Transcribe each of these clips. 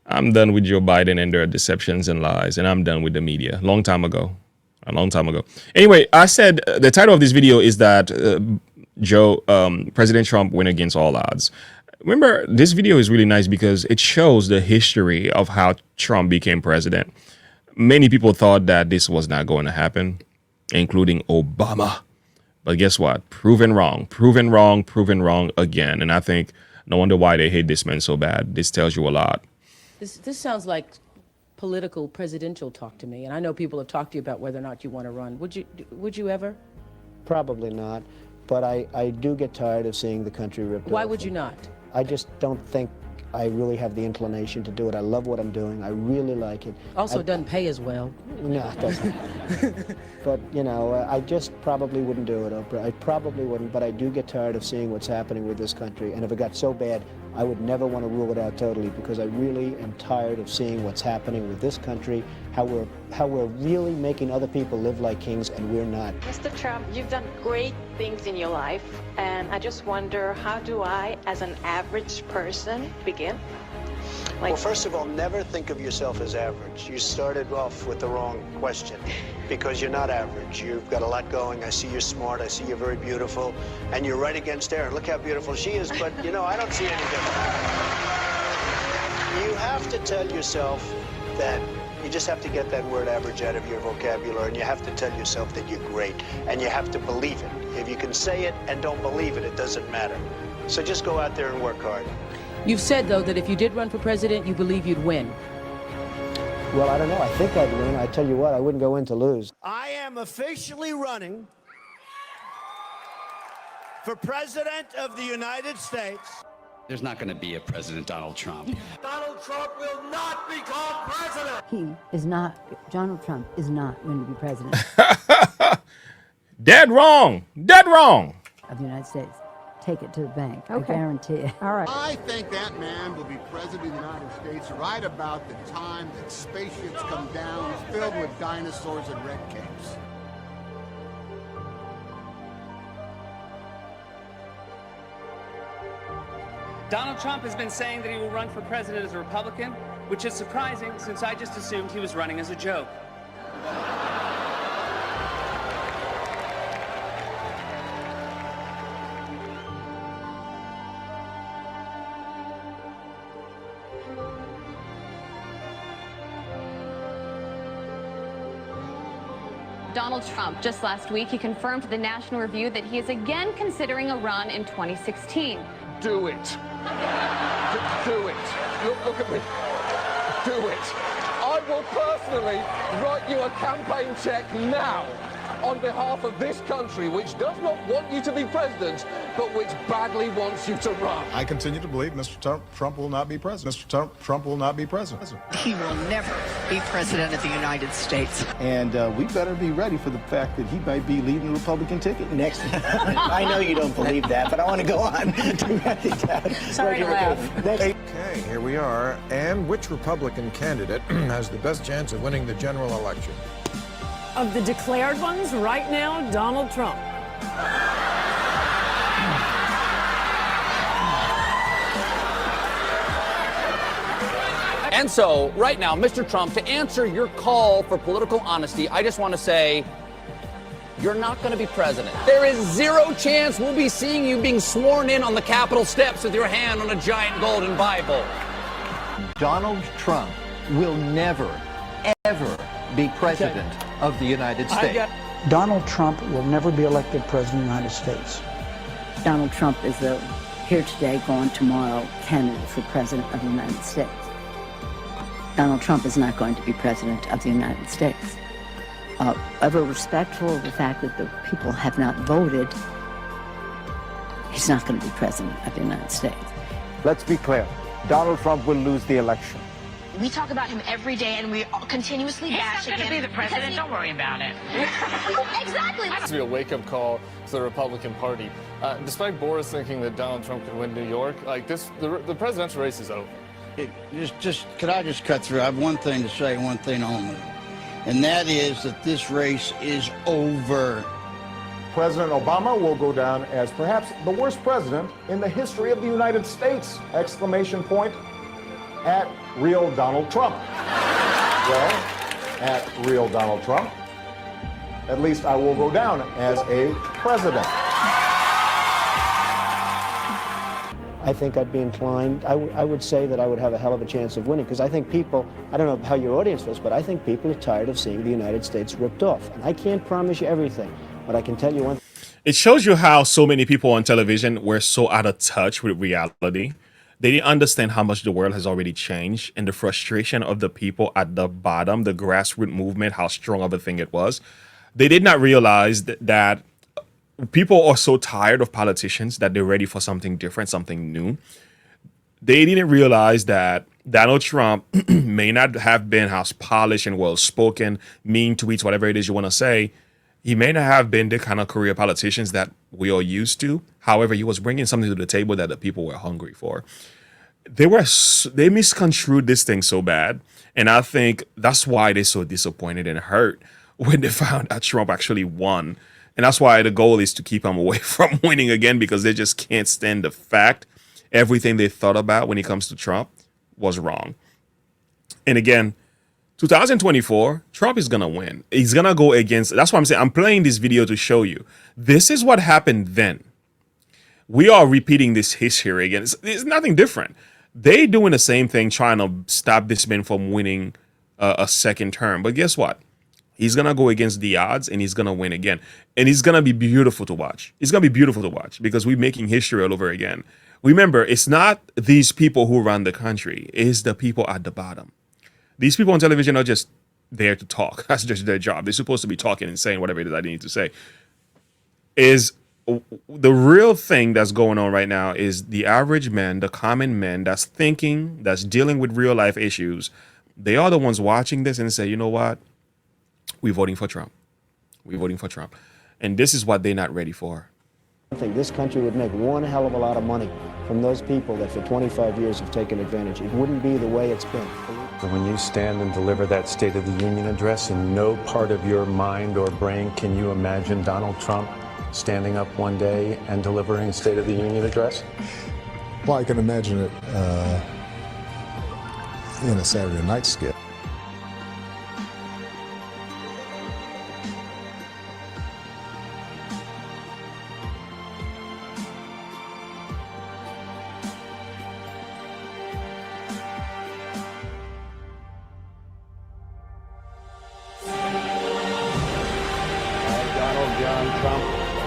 I'm done with Joe Biden and their deceptions and lies, and I'm done with the media. A long time ago. Anyway, I said the title of this video is that President Trump went against all odds. Remember, this video is really nice because it shows the history of how Trump became president. Many people thought that this was not going to happen, including Obama. But guess what? Proven wrong again. And I think no wonder why they hate this man so bad. This tells you a lot. This sounds like political presidential talk to me, and I know people have talked to you about whether or not you want to run. Would you ever? Probably not, but I do get tired of seeing the country ripped off. Why would you not? I just don't think I really have the inclination to do it. I love what I'm doing. I really like it. Also, it doesn't pay as well. No, it doesn't. But, you know, I just probably wouldn't do it, Oprah. I probably wouldn't, but I do get tired of seeing what's happening with this country. And if it got so bad, I would never want to rule it out totally, because I really am tired of seeing what's happening with this country, how we're really making other people live like kings, and we're not. Mr. Trump, you've done great things in your life, and I just wonder, how do I, as an average person, begin? Well, first of all, never think of yourself as average. You started off with the wrong question, because you're not average. You've got a lot going. I see you're smart. I see you're very beautiful. And you're right against Erin. Look how beautiful she is, but, you know, I don't see any difference. You have to tell yourself that you just have to get that word average out of your vocabulary, and you have to tell yourself that you're great, and you have to believe it. If you can say it and don't believe it, it doesn't matter. So just go out there and work hard. You've said, though, that if you did run for president, you believe you'd win. Well, I don't know. I think I'd win. I tell you what, I wouldn't go in to lose. I am officially running for President of the United States. There's not going to be a President Donald Trump. Donald Trump will not become president. Donald Trump is not going to be president Dead wrong of the United States. Take it to the bank. Okay. I guarantee it. All right. I think that man will be president of the United States right about the time that spaceships come down filled with dinosaurs and red capes. Donald Trump has been saying that he will run for president as a Republican, which is surprising since I just assumed he was running as a joke. Donald Trump, just last week, he confirmed to the National Review that he is again considering a run in 2016. Do it. Do it. Look at me. Do it. I will personally write you a campaign check now on behalf of this country, which does not want you to be president, but which badly wants you to run. I continue to believe Mr. Trump will not be president. Mr. Trump will not be president. He will never be president of the United States. And we better be ready for the fact that he might be leading the Republican ticket next. I know you don't believe that, but I want to go on. Sorry to laugh. Okay, here we are. And which Republican candidate has the best chance of winning the general election? Of the declared ones, right now, Donald Trump. And so, right now, Mr. Trump, to answer your call for political honesty, I just want to say, you're not going to be president. There is zero chance we'll be seeing you being sworn in on the Capitol steps with your hand on a giant golden Bible. Donald Trump will never, ever be president of the United States. Donald Trump will never be elected president of the United States. Donald Trump is the here today, gone tomorrow candidate for president of the United States. Donald Trump is not going to be president of the United States. Ever respectful of the fact that the people have not voted, he's not going to be president of the United States. Let's be clear. Donald Trump will lose the election. We talk about him every day, and we continuously bash him. He's not going to be the president. Don't worry about it. Exactly. This will be a wake-up call to the Republican Party. Despite Boris thinking that Donald Trump could win New York, like this, the presidential race is over. Could I just cut through? I have one thing to say, one thing only. And that is that this race is over. President Obama will go down as perhaps the worst president in the history of the United States! Exclamation point. at Real Donald Trump. Well, at Real Donald Trump, at least I will go down as a president. I think I'd be inclined, I would say that I would have a hell of a chance of winning, because I think people, I don't know how your audience feels, but I think people are tired of seeing the United States ripped off. And I can't promise you everything, but I can tell you one thing. It shows you how so many people on television were so out of touch with reality. They didn't understand how much the world has already changed, and the frustration of the people at the bottom, the grassroots movement, how strong of a thing it was. They did not realize that people are so tired of politicians that they're ready for something different, something new. They didn't realize that Donald Trump may not have been as polished and well-spoken, mean tweets, whatever it is you want to say. He may not have been the kind of career politicians that we are used to. However, he was bringing something to the table that the people were hungry for. They misconstrued this thing so bad. And I think that's why they're so disappointed and hurt when they found out Trump actually won. And that's why the goal is to keep him away from winning again, because they just can't stand the fact everything they thought about when it comes to Trump was wrong. And again, 2024, Trump is going to win. He's going to go against, that's why I'm saying I'm playing this video to show you. This is what happened then. We are repeating this history again. It's nothing different. They doing the same thing, trying to stop this man from winning a second term. But guess what? He's going to go against the odds and he's going to win again. And it's going to be beautiful to watch. It's going to be beautiful to watch because we're making history all over again. Remember, it's not these people who run the country. It's the people at the bottom. These people on television are just there to talk. That's just their job. They're supposed to be talking and saying whatever it is that they need to say. The real thing that's going on right now is the average man, the common man that's thinking, that's dealing with real life issues. They are the ones watching this and say, you know what? We're voting for Trump. We're voting for Trump. And this is what they're not ready for. I think this country would make one hell of a lot of money from those people that for 25 years have taken advantage. It wouldn't be the way it's been. When you stand and deliver that State of the Union address, in no part of your mind or brain can you imagine Donald Trump standing up one day and delivering a State of the Union address? Well, I can imagine it in a Saturday night skit.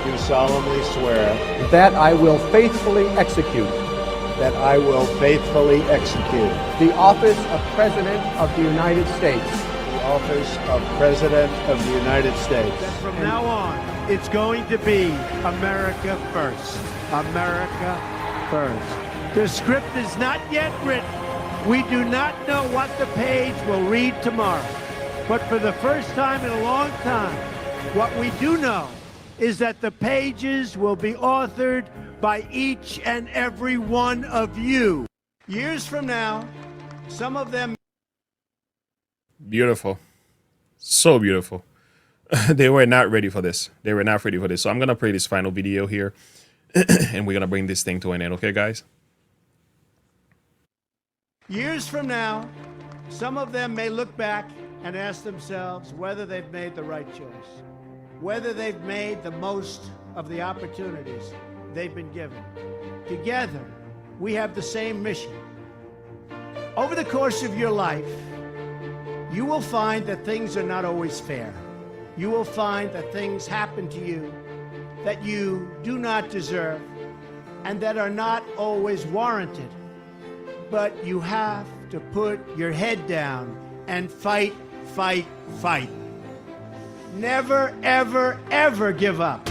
Do solemnly swear that I will faithfully execute that I will faithfully execute the office of President of the United States. The office of President of the United States. That from now on, it's going to be America first. America first. The script is not yet written. We do not know what the page will read tomorrow. But for the first time in a long time, what we do know is that the pages will be authored by each and every one of you. Years from now, some of them... Beautiful. So beautiful. They were not ready for this. They were not ready for this. So I'm going to play this final video here, and we're going to bring this thing to an end. Okay, guys? Years from now, some of them may look back and ask themselves whether they've made the right choice, whether they've made the most of the opportunities they've been given. Together, we have the same mission. Over the course of your life, you will find that things are not always fair. You will find that things happen to you that you do not deserve and that are not always warranted. But you have to put your head down and fight, fight, fight. Never, ever, ever give up.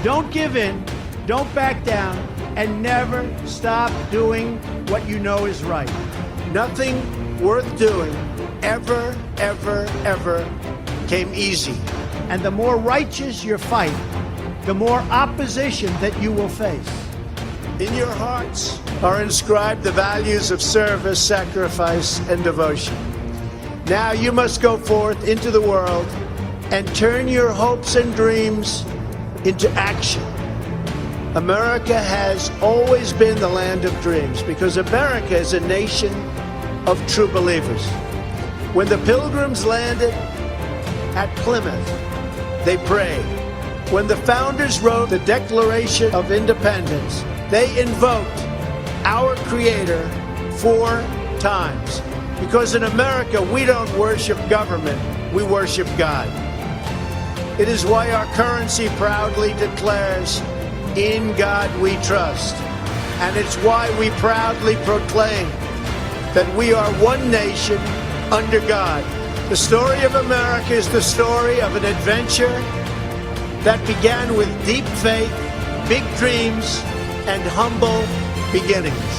Don't give in, don't back down, and never stop doing what you know is right. Nothing worth doing ever, ever, ever came easy. And the more righteous your fight, the more opposition that you will face. In your hearts are inscribed the values of service, sacrifice, and devotion. Now you must go forth into the world and turn your hopes and dreams into action. America has always been the land of dreams because America is a nation of true believers. When the Pilgrims landed at Plymouth, they prayed. When the founders wrote the Declaration of Independence, they invoked our Creator 4 times. Because in America, we don't worship government, we worship God. It is why our currency proudly declares, "In God we trust." And it's why we proudly proclaim that we are one nation under God. The story of America is the story of an adventure that began with deep faith, big dreams, and humble beginnings.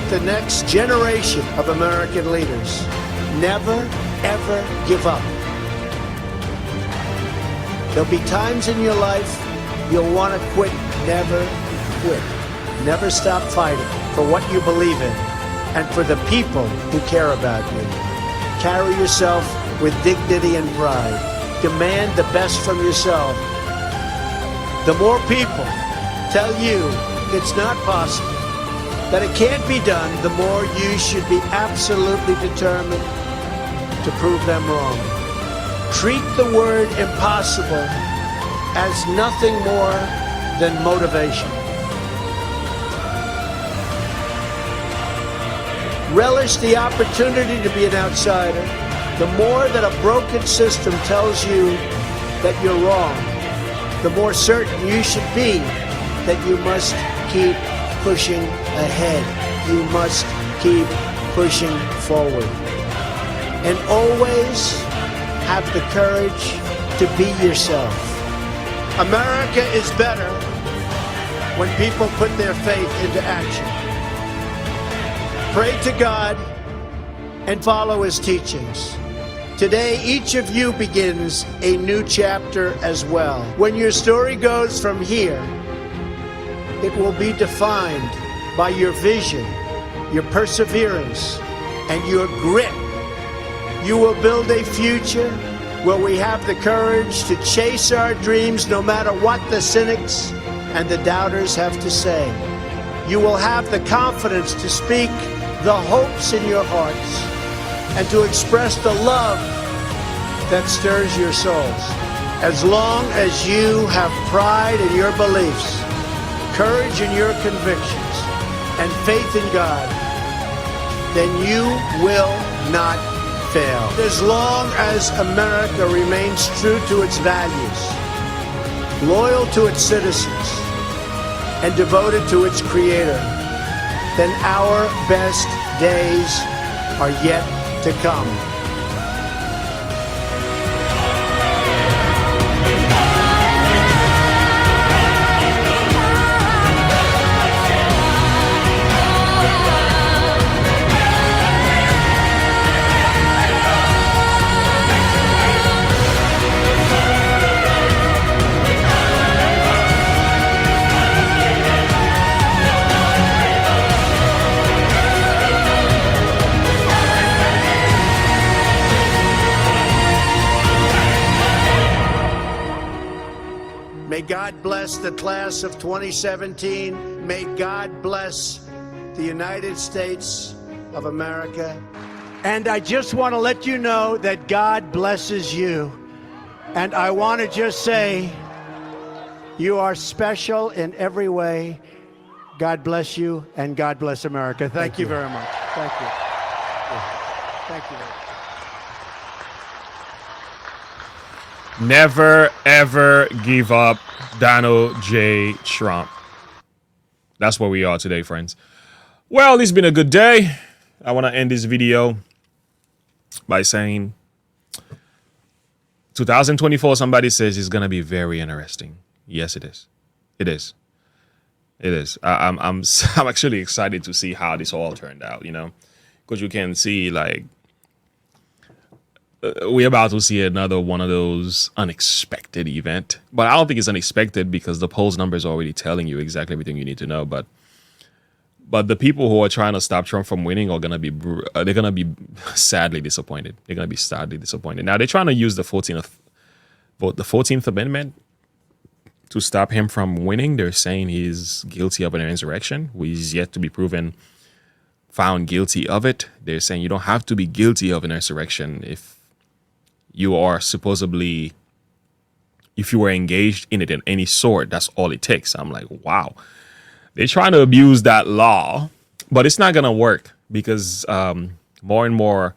The next generation of American leaders never, ever give up. There'll be times in your life you'll want to quit. Never quit. Never stop fighting for what you believe in and for the people who care about you. Carry yourself with dignity and pride. Demand the best from yourself. The more people tell you it's not possible, that it can't be done, the more you should be absolutely determined to prove them wrong. Treat the word impossible as nothing more than motivation. Relish the opportunity to be an outsider. The more that a broken system tells you that you're wrong, the more certain you should be that you must keep pushing ahead. You must keep pushing forward. And always have the courage to be yourself. America is better when people put their faith into action. Pray to God and follow His teachings. Today, each of you begins a new chapter as well. When your story goes from here, it will be defined by your vision, your perseverance, and your grit. You will build a future where we have the courage to chase our dreams no matter what the cynics and the doubters have to say. You will have the confidence to speak the hopes in your hearts and to express the love that stirs your souls. As long as you have pride in your beliefs, courage in your convictions, and faith in God, then you will not fail. As long as America remains true to its values, loyal to its citizens, and devoted to its Creator, then our best days are yet to come. May God bless the class of 2017. May God bless the United States of America. And I just want to let you know that God blesses you. And I want to just say, you are special in every way. God bless you, and God bless America. Thank you very much. Thank you. Thank you. Never, ever give up Donald J. Trump. That's where we are today, friends. Well, it's been a good day. I want to end this video by saying 2024, somebody says, is going to be very interesting. Yes, it is. It is. It is. I'm actually excited to see how this all turned out, you know, because you can see, like, we're about to see another one of those unexpected event, but I don't think it's unexpected because the polls numbers are already telling you exactly everything you need to know. But the people who are trying to stop Trump from winning are gonna be sadly disappointed. They're gonna be sadly disappointed. Now they're trying to use the 14th Amendment to stop him from winning. They're saying he's guilty of an insurrection, who is yet to be found guilty of it. They're saying you don't have to be guilty of an insurrection if you are supposedly, if you were engaged in it in any sort. That's all it takes. I'm like, wow. They're trying to abuse that law, but it's not going to work because more and more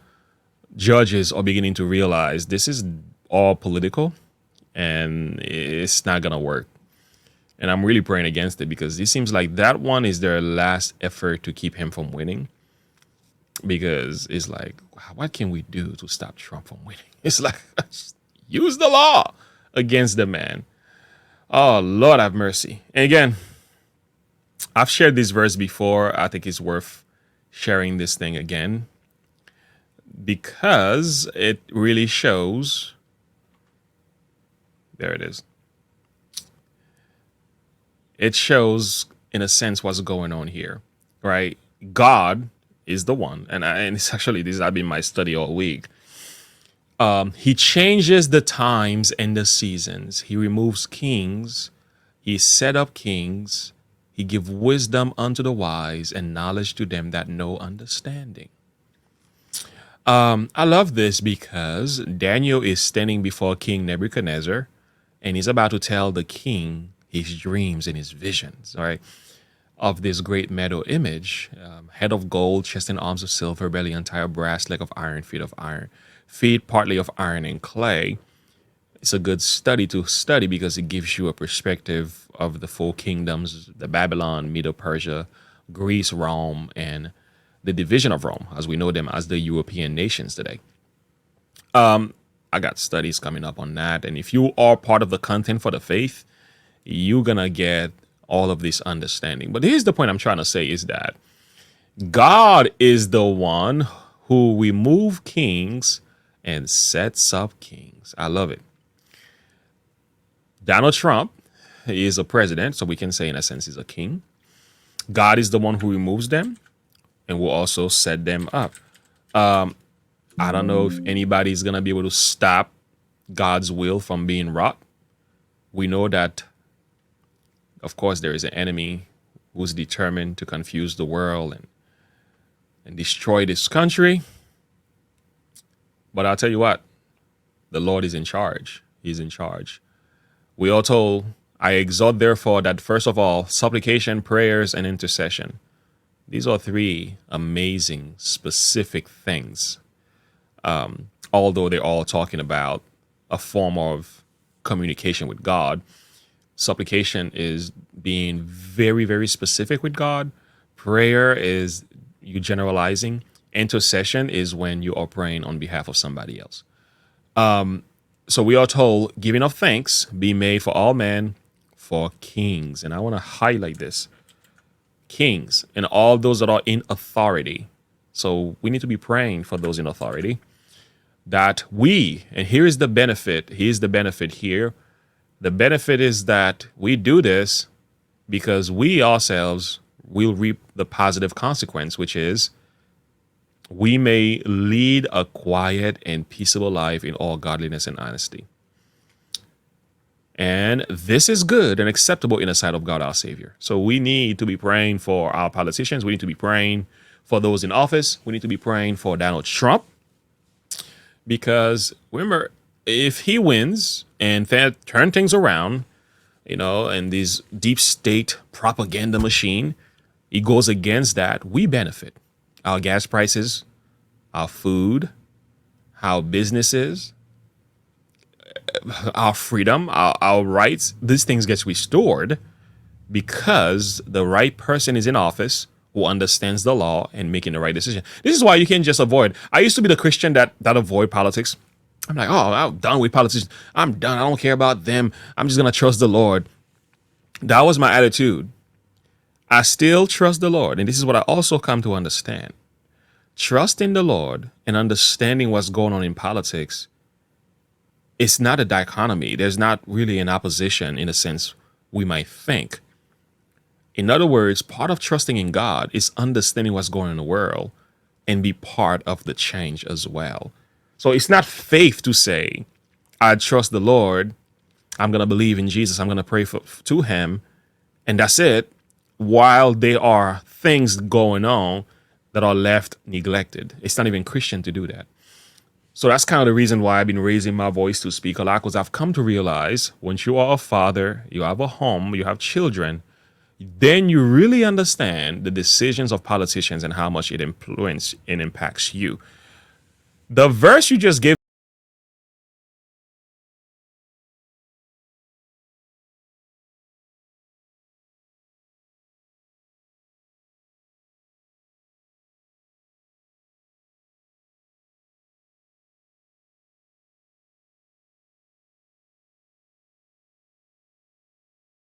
judges are beginning to realize this is all political and it's not going to work. And I'm really praying against it because it seems like that one is their last effort to keep him from winning. Because it's like, what can we do to stop Trump from winning? It's like, use the law against the man. Oh, Lord have mercy. And again, I've shared this verse before. I think it's worth sharing this thing again because it really shows. There it is. It shows, in a sense, what's going on here, right? God is the one, and it's actually, this has been my study all week. He changes the times and the seasons. He removes kings. He set up kings. He gives wisdom unto the wise and knowledge to them that know understanding. I love this because Daniel is standing before King Nebuchadnezzar, and he's about to tell the king his dreams and his visions, all right, of this great metal image, head of gold, chest and arms of silver, belly entire brass, leg of iron, feet partly of iron and clay. It's a good study to study because it gives you a perspective of the four kingdoms, the Babylon, Medo-Persia, Greece, Rome, and the division of Rome, as we know them as the European nations today. I got studies coming up on that. And if you are part of the content for the faith, you're going to get all of this understanding. But here's the point I'm trying to say is that God is the one who removes kings and sets up kings. I love it. Donald Trump is a president, so we can say in a sense he's a king. God is the one who removes them and will also set them up. I don't know if anybody's going to be able to stop God's will from being wrought. We know that, of course, there is an enemy who's determined to confuse the world and destroy this country. But I'll tell you what, the Lord is in charge. He's in charge. We are told, I exhort therefore that first of all, supplication, prayers, and intercession. These are three amazing, specific things. Although they're all talking about a form of communication with God. Supplication is being very, very specific with God. Prayer is you generalizing. Intercession is when you are praying on behalf of somebody else. So we are told, giving of thanks be made for all men, for kings. And I want to highlight this. Kings and all those that are in authority. So we need to be praying for those in authority. That we, and here is the benefit. Here's the benefit here. The benefit is that we do this because we ourselves will reap the positive consequence, which is we may lead a quiet and peaceable life in all godliness and honesty. And this is good and acceptable in the sight of God, our Savior. So we need to be praying for our politicians. We need to be praying for those in office. We need to be praying for Donald Trump. Because remember, if he wins and turn things around, you know, and this deep state propaganda machine, he goes against that, we benefit. Our gas prices, our food, our businesses, our freedom, our rights, these things gets restored because the right person is in office who understands the law and making the right decision. This is why you can't just avoid. I used to be the Christian that avoid politics. I'm like, oh, I'm done with politicians. I'm done. I don't care about them. I'm just going to trust the Lord. That was my attitude. I still trust the Lord. And this is what I also come to understand. Trusting the Lord and understanding what's going on in politics, it's not a dichotomy. There's not really an opposition in a sense we might think. In other words, part of trusting in God is understanding what's going on in the world and be part of the change as well. So it's not faith to say, I trust the Lord. I'm going to believe in Jesus. I'm going to pray to him. And that's it. While there are things going on that are left neglected. It's not even Christian to do that. So that's kind of the reason why I've been raising my voice to speak a lot, because I've come to realize once you are a father, you have a home, you have children, then you really understand the decisions of politicians and how much it influences and impacts you. The verse you just gave